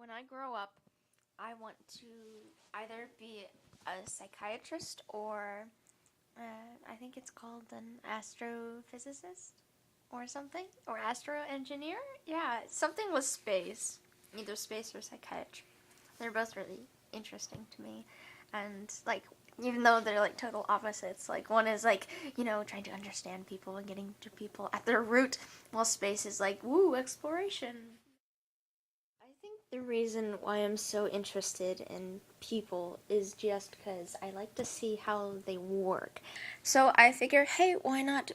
when I grow up, I want to either be a psychiatrist or I think it's called an astrophysicist or something, or astro engineer. Yeah, something with space, either space or psychiatry. They're both really interesting to me, and like, even though they're like total opposites, like one is like, trying to understand people and getting to people at their root, while space is like, woo, exploration. I think the reason why I'm so interested in people is just because I like to see how they work. So I figure, hey, why not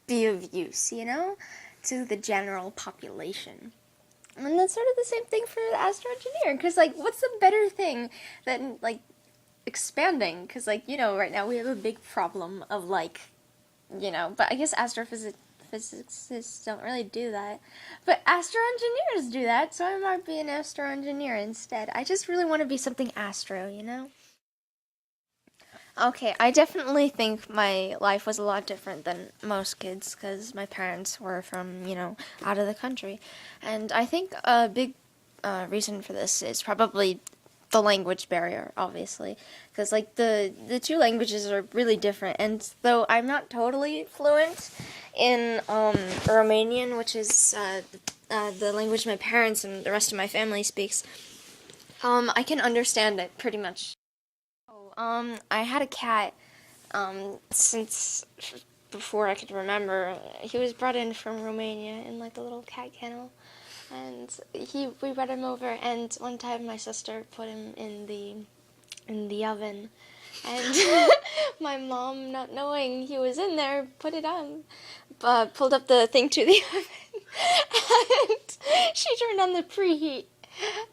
be of use, to the general population? And that's sort of the same thing for the astro engineer, because, like, what's the better thing than, like, expanding? Because, like, right now we have a big problem of, like, but I guess astrophysicists don't really do that. But astro engineers do that, so I might be an astro engineer instead. I just really want to be something astro. Okay, I definitely think my life was a lot different than most kids because my parents were from, out of the country. And I think a big reason for this is probably the language barrier, obviously, because like the two languages are really different. And though I'm not totally fluent in Romanian, which is the language my parents and the rest of my family speaks, I can understand it pretty much. I had a cat since before I could remember. He was brought in from Romania in like a little cat kennel. And we brought him over, and one time my sister put him in the oven, and my mom, not knowing he was in there, put it on, pulled up the thing to the oven, and she turned on the preheat,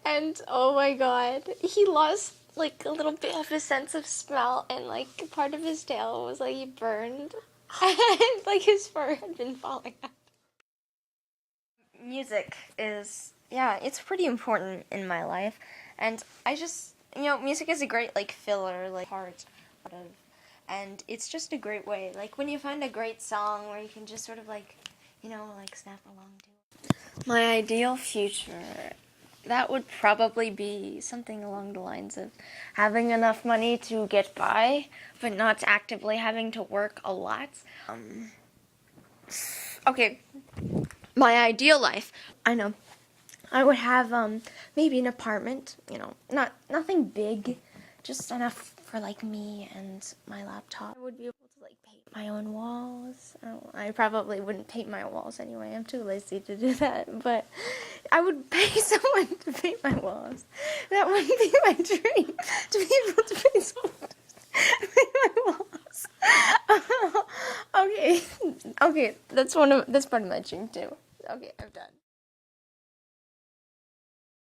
and oh my god, he lost like a little bit of his sense of smell, and like part of his tail was like he burned, and like his fur had been falling out. Music is, yeah, it's pretty important in my life, and I just, music is a great, like, filler, like, part of, and it's just a great way, like, when you find a great song where you can just sort of, like, like, snap along to it. My ideal future, that would probably be something along the lines of having enough money to get by, but not actively having to work a lot. Okay. My ideal life, I know, I would have maybe an apartment, nothing big, just enough for like me and my laptop. I would be able to like paint my own walls. I probably wouldn't paint my walls anyway. I'm too lazy to do that, but I would pay someone to paint my walls. That would be my dream, to be able to pay someone to paint my walls. Okay, that's part of my dream too. Okay, I'm done.